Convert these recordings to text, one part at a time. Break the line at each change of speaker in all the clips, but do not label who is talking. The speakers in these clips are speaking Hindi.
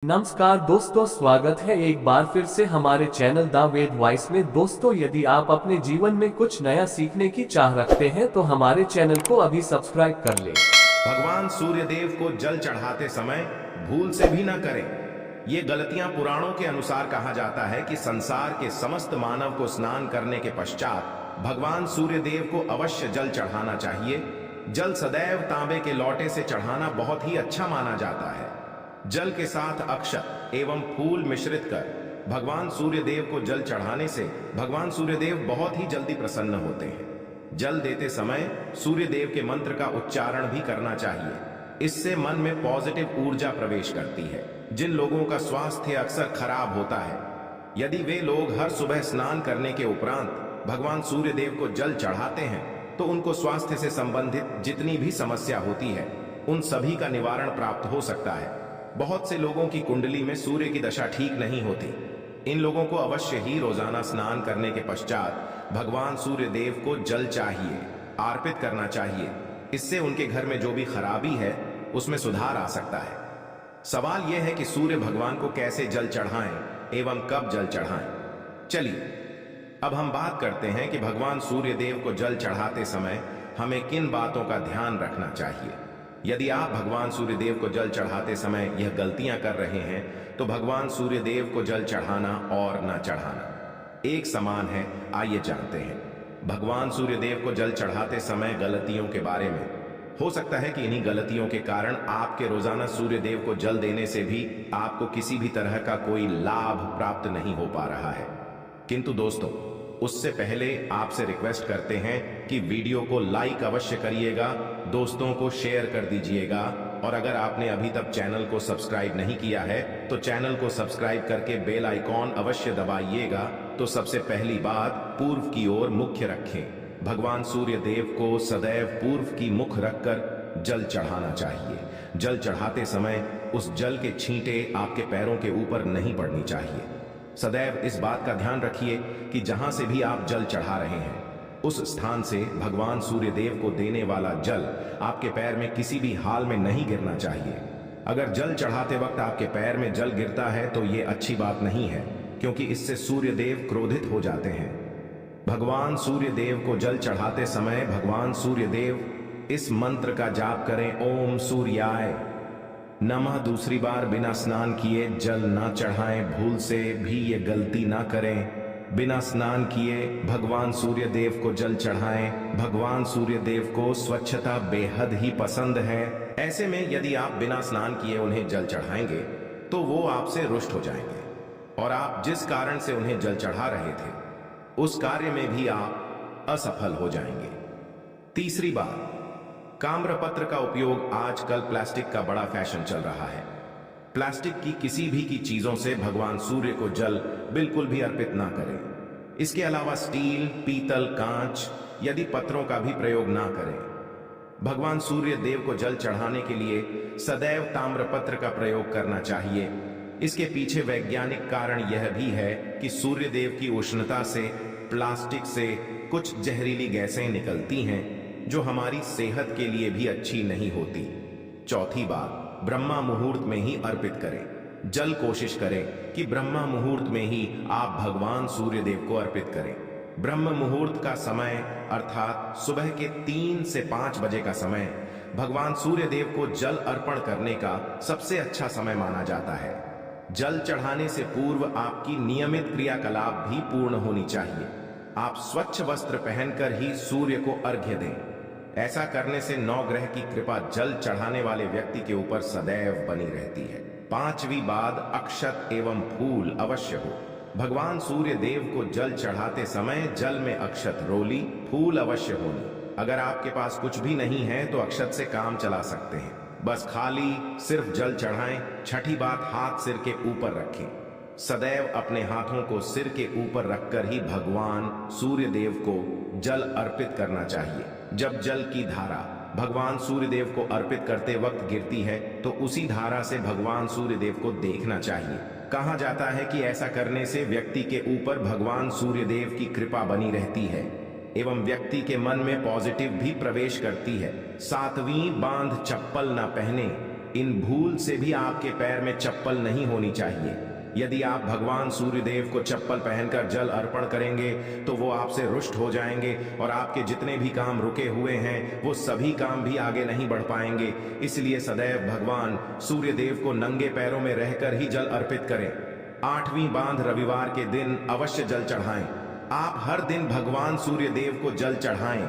नमस्कार दोस्तों, स्वागत है एक बार फिर से हमारे चैनल द वेद वॉइस में। दोस्तों, यदि आप अपने जीवन में कुछ नया सीखने की चाह रखते हैं तो हमारे चैनल को अभी सब्सक्राइब कर लें।
भगवान सूर्यदेव को जल चढ़ाते समय भूल से भी न करें। ये गलतियां पुराणों के अनुसार कहा जाता है कि संसार के समस्त मानव को स्नान करने के पश्चात भगवान सूर्यदेव को अवश्य जल चढ़ाना चाहिए। जल सदैव तांबे के लोटे से चढ़ाना बहुत ही अच्छा माना जाता है। जल के साथ अक्षत एवं फूल मिश्रित कर भगवान सूर्यदेव को जल चढ़ाने से भगवान सूर्यदेव बहुत ही जल्दी प्रसन्न होते हैं। जल देते समय सूर्यदेव के मंत्र का उच्चारण भी करना चाहिए। इससे मन में पॉजिटिव ऊर्जा प्रवेश करती है। जिन लोगों का स्वास्थ्य अक्सर खराब होता है, यदि वे लोग हर सुबह स्नान करने के उपरांत भगवान सूर्यदेव को जल चढ़ाते हैं तो उनको स्वास्थ्य से संबंधित जितनी भी समस्या होती है उन सभी का निवारण प्राप्त हो सकता है। बहुत से लोगों की कुंडली में सूर्य की दशा ठीक नहीं होती। इन लोगों को अवश्य ही रोजाना स्नान करने के पश्चात भगवान सूर्य देव को जल चाहिए, अर्पित करना चाहिए। इससे उनके घर में जो भी खराबी है उसमें सुधार आ सकता है। सवाल यह है कि सूर्य भगवान को कैसे जल चढ़ाएं एवं कब जल चढ़ाएं। चलिए अब हम बात करते हैं कि भगवान सूर्य देव को जल चढ़ाते समय हमें किन बातों का ध्यान रखना चाहिए। यदि आप भगवान सूर्यदेव को जल चढ़ाते समय यह गलतियां कर रहे हैं तो भगवान सूर्यदेव को जल चढ़ाना और न चढ़ाना एक समान है। आइए जानते हैं भगवान सूर्यदेव को जल चढ़ाते समय गलतियों के बारे में। हो सकता है कि इन्हीं गलतियों के कारण आपके रोजाना सूर्यदेव को जल देने से भी आपको किसी भी तरह का कोई लाभ प्राप्त नहीं हो पा रहा है। किंतु दोस्तों, उससे पहले आपसे रिक्वेस्ट करते हैं कि वीडियो को लाइक अवश्य करिएगा, दोस्तों को शेयर कर दीजिएगा और अगर आपने अभी तक चैनल को सब्सक्राइब नहीं किया है तो चैनल को सब्सक्राइब करके बेल आइकॉन अवश्य दबाइएगा। तो सबसे पहली बात, पूर्व की ओर मुख्य रखें। भगवान सूर्य देव को सदैव पूर्व की मुख रखकर जल चढ़ाना चाहिए। जल चढ़ाते समय उस जल के छींटे आपके पैरों के ऊपर नहीं पड़नी चाहिए। सदैव इस बात का ध्यान रखिए कि जहां से भी आप जल चढ़ा रहे हैं उस स्थान से भगवान सूर्यदेव को देने वाला जल आपके पैर में किसी भी हाल में नहीं गिरना चाहिए। अगर जल चढ़ाते वक्त आपके पैर में जल गिरता है तो ये अच्छी बात नहीं है, क्योंकि इससे सूर्यदेव क्रोधित हो जाते हैं। भगवान सूर्यदेव को जल चढ़ाते समय भगवान सूर्यदेव इस मंत्र का जाप करें, ओम सूर्याय नमः। दूसरी बार बिना स्नान किए जल ना चढ़ाएं। भूल से भी ये गलती ना करें। बिना स्नान किए भगवान सूर्यदेव को जल चढ़ाएं। भगवान सूर्यदेव को स्वच्छता बेहद ही पसंद है। ऐसे में यदि आप बिना स्नान किए उन्हें जल चढ़ाएंगे तो वो आपसे रुष्ट हो जाएंगे और आप जिस कारण से उन्हें जल चढ़ा रहे थे उस कार्य में भी आप असफल हो जाएंगे। तीसरी बात, ताम्रपत्र का उपयोग। आजकल प्लास्टिक का बड़ा फैशन चल रहा है। प्लास्टिक की किसी भी की चीजों से भगवान सूर्य को जल बिल्कुल भी अर्पित ना करें। इसके अलावा स्टील, पीतल, कांच यदि पत्रों का भी प्रयोग ना करें। भगवान सूर्य देव को जल चढ़ाने के लिए सदैव ताम्रपत्र का प्रयोग करना चाहिए। इसके पीछे वैज्ञानिक कारण यह भी है कि सूर्य देव की उष्णता से प्लास्टिक से कुछ जहरीली गैसें निकलती हैं जो हमारी सेहत के लिए भी अच्छी नहीं होती। चौथी बात, ब्रह्मा मुहूर्त में ही अर्पित करें जल। कोशिश करें कि ब्रह्मा मुहूर्त में ही आप भगवान सूर्यदेव को अर्पित करें। ब्रह्म मुहूर्त का समय अर्थात सुबह के 3 से 5 बजे का समय भगवान सूर्यदेव को जल अर्पण करने का सबसे अच्छा समय माना जाता है। जल चढ़ाने से पूर्व आपकी नियमित क्रियाकलाप भी पूर्ण होनी चाहिए। आप स्वच्छ वस्त्र पहनकर ही सूर्य को अर्घ्य दें। ऐसा करने से नवग्रह की कृपा जल चढ़ाने वाले व्यक्ति के ऊपर सदैव बनी रहती है। पांचवी बात, अक्षत एवं फूल अवश्य हो। भगवान सूर्य देव को जल चढ़ाते समय जल में अक्षत, रोली, फूल अवश्य होनी। अगर आपके पास कुछ भी नहीं है तो अक्षत से काम चला सकते हैं। बस खाली सिर्फ जल चढ़ाएं। छठी बात, हाथ सिर के ऊपर रखें। सदैव अपने हाथों को सिर के ऊपर रखकर ही भगवान सूर्य देव को जल अर्पित करना चाहिए। जब जल की धारा भगवान सूर्यदेव को अर्पित करते वक्त गिरती है तो उसी धारा से भगवान सूर्यदेव को देखना चाहिए। कहा जाता है कि ऐसा करने से व्यक्ति के ऊपर भगवान सूर्यदेव की कृपा बनी रहती है एवं व्यक्ति के मन में पॉजिटिव भी प्रवेश करती है। सातवीं बांध, चप्पल न पहने। इन भूल से भी आपके पैर में चप्पल नहीं होनी चाहिए। यदि आप भगवान सूर्यदेव को चप्पल पहनकर जल अर्पण करेंगे तो वो आपसे रुष्ट हो जाएंगे और आपके जितने भी काम रुके हुए हैं वो सभी काम भी आगे नहीं बढ़ पाएंगे। इसलिए सदैव भगवान सूर्यदेव को नंगे पैरों में रहकर ही जल अर्पित करें। 8वीं बांध रविवार के दिन अवश्य जल चढ़ाएं। आप हर दिन भगवान सूर्यदेव को जल चढ़ाएं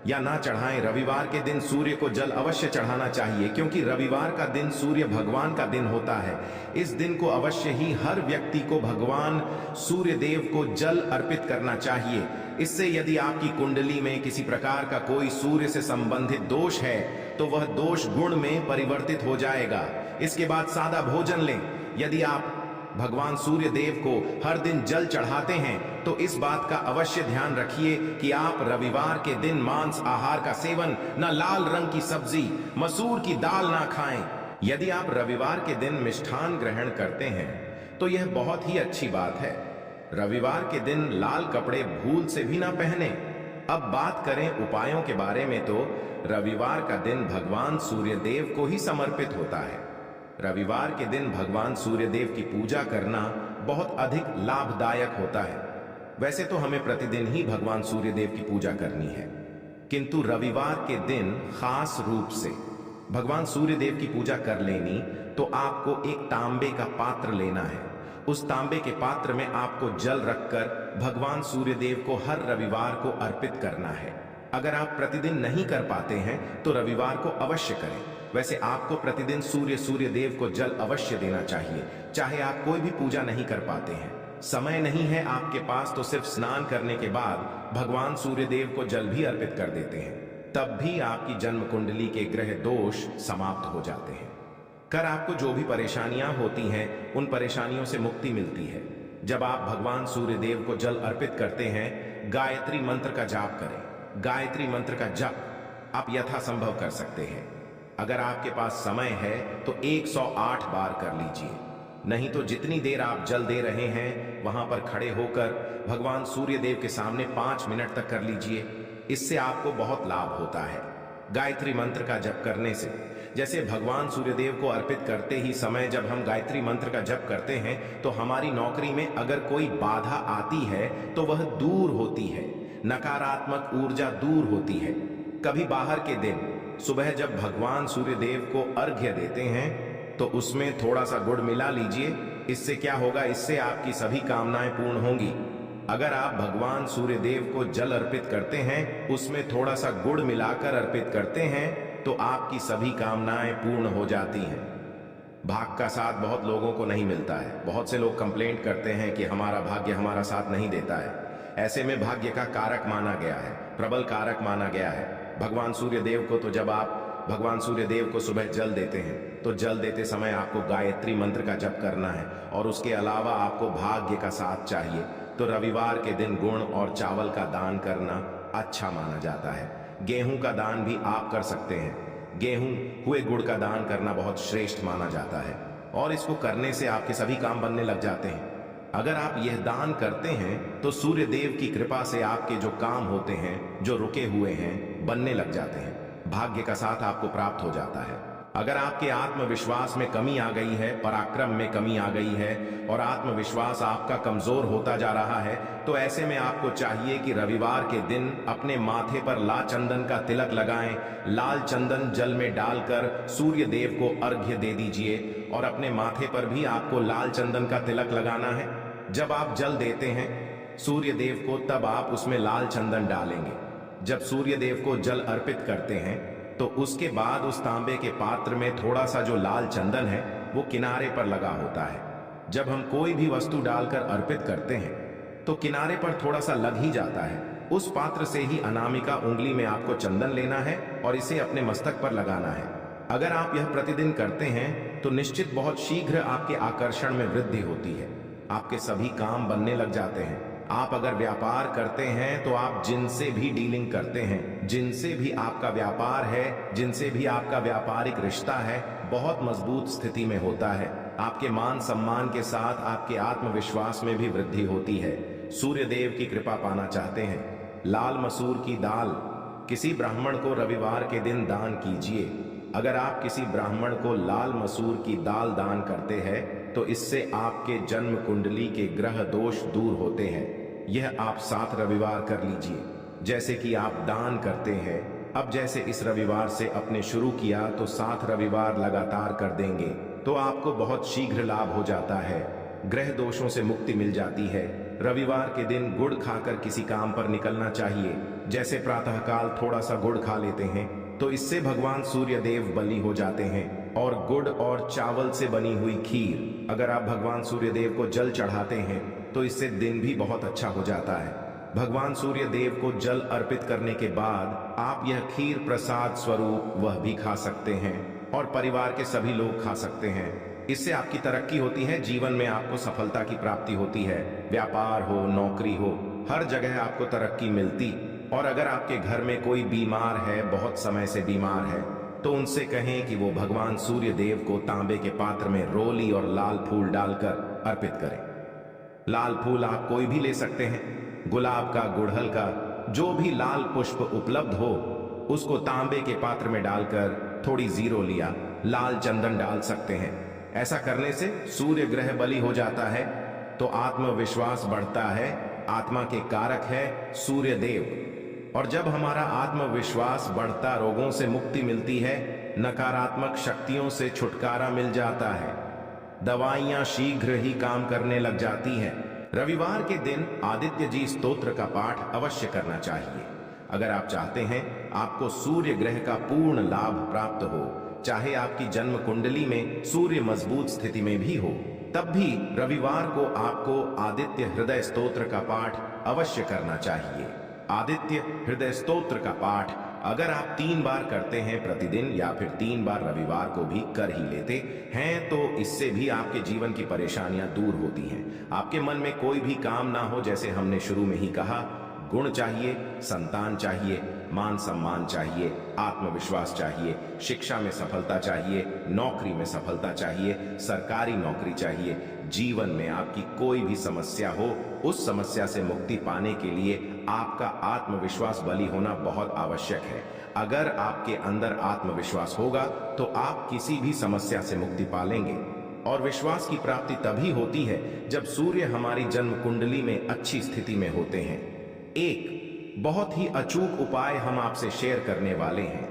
या ना चढ़ाएं, रविवार के दिन सूर्य को जल अवश्य चढ़ाना चाहिए, क्योंकि रविवार का दिन सूर्य भगवान का दिन होता है। इस दिन को अवश्य ही हर व्यक्ति को भगवान सूर्यदेव को जल अर्पित करना चाहिए। इससे यदि आपकी कुंडली में किसी प्रकार का कोई सूर्य से संबंधित दोष है तो वह दोष गुण में परिवर्तित हो जाएगा। इसके बाद सादा भोजन लें। यदि आप भगवान सूर्य देव को हर दिन जल चढ़ाते हैं तो इस बात का अवश्य ध्यान रखिए कि आप रविवार के दिन मांस आहार का सेवन, न लाल रंग की सब्जी, मसूर की दाल ना खाएं। यदि आप रविवार के दिन मिष्ठान ग्रहण करते हैं तो यह बहुत ही अच्छी बात है। रविवार के दिन लाल कपड़े भूल से भी ना पहने। अब बात करें उपायों के बारे में, तो रविवार का दिन भगवान सूर्यदेव को ही समर्पित होता है। रविवार के दिन भगवान सूर्यदेव की पूजा करना बहुत अधिक लाभदायक होता है। वैसे तो हमें प्रतिदिन ही भगवान सूर्यदेव की पूजा करनी है, किंतु रविवार के दिन खास रूप से भगवान सूर्यदेव की पूजा कर लेनी तो आपको एक तांबे का पात्र लेना है। उस तांबे के पात्र में आपको जल रखकर भगवान सूर्यदेव को हर रविवार को अर्पित करना है। अगर आप प्रतिदिन नहीं कर पाते हैं तो रविवार को अवश्य करें। वैसे आपको प्रतिदिन सूर्यदेव को जल अवश्य देना चाहिए, चाहे आप कोई भी पूजा नहीं कर पाते हैं, समय नहीं है आपके पास, तो सिर्फ स्नान करने के बाद भगवान सूर्यदेव को जल भी अर्पित कर देते हैं। तब भी आपकी जन्म कुंडली के ग्रह दोष समाप्त हो जाते हैं। कर आपको जो भी परेशानियां होती हैं उन परेशानियों से मुक्ति मिलती है। जब आप भगवान सूर्यदेव को जल अर्पित करते हैं, गायत्री मंत्र का जाप करें। गायत्री मंत्र का जप आप यथासंभव कर सकते हैं। अगर आपके पास समय है तो 108 बार कर लीजिए, नहीं तो जितनी देर आप जल दे रहे हैं वहां पर खड़े होकर भगवान सूर्यदेव के सामने 5 मिनट तक कर लीजिए। इससे आपको बहुत लाभ होता है। गायत्री मंत्र का जप करने से, जैसे भगवान सूर्यदेव को अर्पित करते ही समय जब हम गायत्री मंत्र का जप करते हैं तो हमारी नौकरी में अगर कोई बाधा आती है तो वह दूर होती है, नकारात्मक ऊर्जा दूर होती है। कभी बाहर के दिन सुबह जब भगवान सूर्यदेव को अर्घ्य देते हैं तो उसमें थोड़ा सा गुड़ मिला लीजिए। इससे क्या होगा, इससे आपकी सभी कामनाएं पूर्ण होंगी। अगर आप भगवान सूर्यदेव को जल अर्पित करते हैं, उसमें थोड़ा सा गुड़ मिलाकर अर्पित करते हैं तो आपकी सभी कामनाएं पूर्ण हो जाती हैं। भाग्य का साथ बहुत लोगों को नहीं मिलता है। बहुत से लोग कंप्लेंट करते हैं कि हमारा भाग्य हमारा साथ नहीं देता है। ऐसे में भाग्य का कारक माना गया है, प्रबल कारक माना गया है भगवान सूर्यदेव को। तो जब आप भगवान सूर्यदेव को सुबह जल देते हैं तो जल देते समय आपको गायत्री मंत्र का जप करना है और उसके अलावा आपको भाग्य का साथ चाहिए। तो रविवार के दिन गुण और चावल का दान करना अच्छा माना जाता है। गेहूं का दान भी आप कर सकते हैं। गेहूं हुए गुड़ का दान करना बहुत श्रेष्ठ माना जाता है और इसको करने से आपके सभी काम बनने लग जाते हैं। अगर आप यह दान करते हैं तो सूर्यदेव की कृपा से आपके जो काम होते हैं, जो रुके हुए हैं, बनने लग जाते हैं। भाग्य का साथ आपको प्राप्त हो जाता है। अगर आपके आत्मविश्वास में कमी आ गई है, पराक्रम में कमी आ गई है और आत्मविश्वास आपका कमजोर होता जा रहा है, तो ऐसे में आपको चाहिए कि रविवार के दिन अपने माथे पर लाल चंदन का तिलक लगाएं। लाल चंदन जल में डालकर सूर्य देव को अर्घ्य दे दीजिए और अपने माथे पर भी आपको लाल चंदन का तिलक लगाना है। जब आप जल देते हैं सूर्य देव को, तब आप उसमें लाल चंदन डालेंगे। जब सूर्य देव को जल अर्पित करते हैं तो उसके बाद उस तांबे के पात्र में थोड़ा सा जो लाल चंदन है वो किनारे पर लगा होता है। जब हम कोई भी वस्तु डालकर अर्पित करते हैं तो किनारे पर थोड़ा सा लग ही जाता है। उस पात्र से ही अनामिका उंगली में आपको चंदन लेना है और इसे अपने मस्तक पर लगाना है। अगर आप यह प्रतिदिन करते हैं तो निश्चित बहुत शीघ्र आपके आकर्षण में वृद्धि होती है। आपके सभी काम बनने लग जाते हैं। आप अगर व्यापार करते हैं तो आप जिनसे भी डीलिंग करते हैं, जिनसे भी आपका व्यापार है, जिनसे भी आपका व्यापारिक रिश्ता है, बहुत मजबूत स्थिति में होता है। आपके मान सम्मान के साथ आपके आत्मविश्वास में भी वृद्धि होती है। सूर्य देव की कृपा पाना चाहते हैं, लाल मसूर की दाल किसी ब्राह्मण को रविवार के दिन दान कीजिए। अगर आप किसी ब्राह्मण को लाल मसूर की दाल दान करते हैं तो इससे आपके जन्म कुंडली के ग्रह दोष दूर होते हैं। यह आप 7 रविवार कर लीजिए जैसे कि आप दान करते हैं। अब जैसे इस रविवार से अपने शुरू किया तो 7 रविवार लगातार कर देंगे तो आपको बहुत शीघ्र लाभ हो जाता है, ग्रह दोषों से मुक्ति मिल जाती है। रविवार के दिन गुड़ खाकर किसी काम पर निकलना चाहिए। जैसे प्रातःकाल थोड़ा सा गुड़ खा लेते हैं तो इससे भगवान सूर्य देव बलि हो जाते हैं। और गुड़ और चावल से बनी हुई खीर अगर आप भगवान सूर्य देव को जल चढ़ाते हैं तो इससे दिन भी बहुत अच्छा हो जाता है। भगवान सूर्य देव को जल अर्पित करने के बाद आप यह खीर प्रसाद स्वरूप वह भी खा सकते हैं और परिवार के सभी लोग खा सकते हैं। इससे आपकी तरक्की होती है, जीवन में आपको सफलता की प्राप्ति होती है। व्यापार हो, नौकरी हो, हर जगह आपको तरक्की मिलती। और अगर आपके घर में कोई बीमार है, बहुत समय से बीमार है, तो उनसे कहें कि वो भगवान सूर्य देव को तांबे के पात्र में रोली और लाल फूल डालकर अर्पित करें। लाल फूल आप कोई भी ले सकते हैं, गुलाब का, गुड़हल का, जो भी लाल पुष्प उपलब्ध हो उसको तांबे के पात्र में डालकर थोड़ी जीरो लिया, लाल चंदन डाल सकते हैं। ऐसा करने से सूर्य ग्रह बलि हो जाता है तो आत्मविश्वास बढ़ता है। आत्मा के कारक है सूर्य देव, और जब हमारा आत्मविश्वास बढ़ता रोगों से मुक्ति मिलती है, नकारात्मक शक्तियों से छुटकारा मिल जाता है, दवाइयां शीघ्र ही काम करने लग जाती हैं। रविवार के दिन आदित्य जी स्तोत्र का पाठ अवश्य करना चाहिए। अगर आप चाहते हैं आपको सूर्य ग्रह का पूर्ण लाभ प्राप्त हो, चाहे आपकी जन्म कुंडली में सूर्य मजबूत स्थिति में भी हो, तब भी रविवार को आपको आदित्य हृदय स्तोत्र का पाठ अवश्य करना चाहिए। आदित्य हृदय स्तोत्र का पाठ अगर आप 3 बार करते हैं प्रतिदिन या फिर 3 बार रविवार को भी कर ही लेते हैं तो इससे भी आपके जीवन की परेशानियां दूर होती हैं। आपके मन में कोई भी काम ना हो, जैसे हमने शुरू में ही कहा, गुण चाहिए, संतान चाहिए, मान सम्मान चाहिए, आत्मविश्वास चाहिए, शिक्षा में सफलता चाहिए, नौकरी में सफलता चाहिए, सरकारी नौकरी चाहिए। जीवन में आपकी कोई भी समस्या हो, उस समस्या से मुक्ति पाने के लिए आपका आत्मविश्वास बली होना बहुत आवश्यक है। अगर आपके अंदर आत्मविश्वास होगा तो आप किसी भी समस्या से मुक्ति पालेंगे। और विश्वास की प्राप्ति तभी होती है जब सूर्य हमारी जन्म कुंडली में अच्छी स्थिति में होते हैं। एक बहुत ही अचूक उपाय हम आपसे शेयर करने वाले हैं,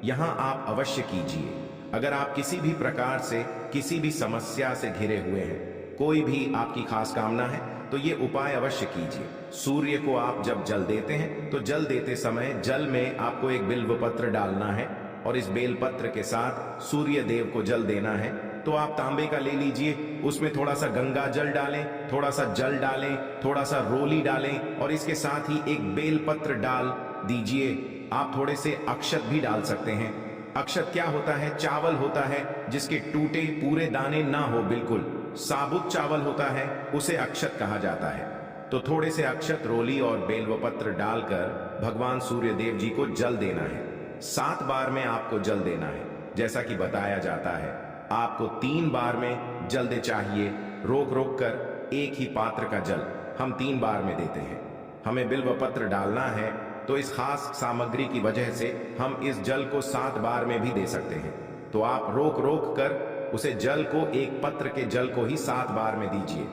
यहां आप अवश्य कीजिए। अगर आप किसी भी प्रकार से किसी भी समस्या से घिरे हुए हैं, कोई भी आपकी खास कामना है, तो ये उपाय अवश्य कीजिए। सूर्य को आप जब जल देते हैं तो जल देते समय जल में आपको एक बिल्व पत्र डालना है और इस बेलपत्र के साथ सूर्य देव को जल देना है। तो आप तांबे का ले लीजिए, उसमें थोड़ा सा गंगा जल डालें, थोड़ा सा जल डालें, थोड़ा सा रोली डालें और इसके साथ ही एक बेलपत्र डाल दीजिए। आप थोड़े से अक्षत भी डाल सकते हैं। अक्षत क्या होता है? चावल होता है जिसके टूटे पूरे दाने ना हो, बिल्कुल साबुत चावल होता है, उसे अक्षत कहा जाता है। तो थोड़े से अक्षत, रोली और बेलवपत्र डालकर भगवान सूर्य देव जी को जल देना है। 7 बार में आपको जल देना है। जैसा कि बताया जाता है आपको 3 बार में जल्दी चाहिए, रोक रोक कर एक ही पात्र का जल हम 3 बार में देते हैं। हमें बिल्व पत्र डालना है तो इस खास सामग्री की वजह से हम इस जल को 7 बार में भी दे सकते हैं। तो आप रोक रोक कर उसे जल को, एक पत्र के जल को ही 7 बार में दीजिए।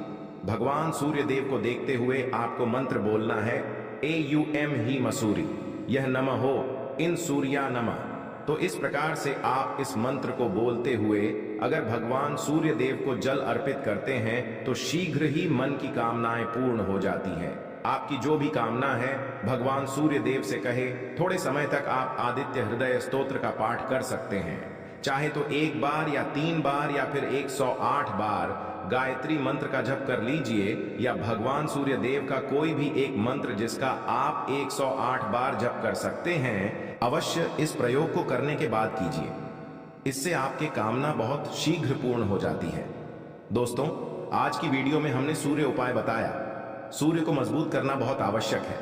भगवान सूर्य देव को देखते हुए आपको मंत्र बोलना है, AUM ही मसूरी, यह नमः हो इन सूर्या नमः। तो इस प्रकार से आप इस मंत्र को बोलते हुए अगर भगवान सूर्य देव को जल अर्पित करते हैं तो शीघ्र ही मन की कामनाएं पूर्ण हो जाती हैं। आपकी जो भी कामना है भगवान सूर्य देव से कहे। थोड़े समय तक आप आदित्य हृदय स्तोत्र का पाठ कर सकते हैं, चाहे तो 1 बार या 3 बार या फिर 108 बार गायत्री मंत्र का जप कर लीजिए, या भगवान सूर्य देव का कोई भी एक मंत्र जिसका आप 108 बार जप कर सकते हैं। अवश्य इस प्रयोग को करने के बाद कीजिए, इससे आपकी कामना बहुत शीघ्र पूर्ण हो जाती है। दोस्तों, आज की वीडियो में हमने सूर्य उपाय बताया। सूर्य को मजबूत करना बहुत आवश्यक है।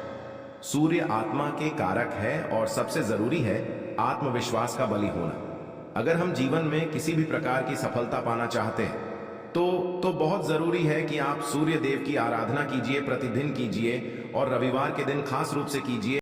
सूर्य आत्मा के कारक है और सबसे जरूरी है आत्मविश्वास का बलि होना। अगर हम जीवन में किसी भी प्रकार की सफलता पाना चाहते हैं तो बहुत जरूरी है कि आप सूर्य देव की आराधना कीजिए, प्रतिदिन कीजिए और रविवार के दिन खास रूप से कीजिए।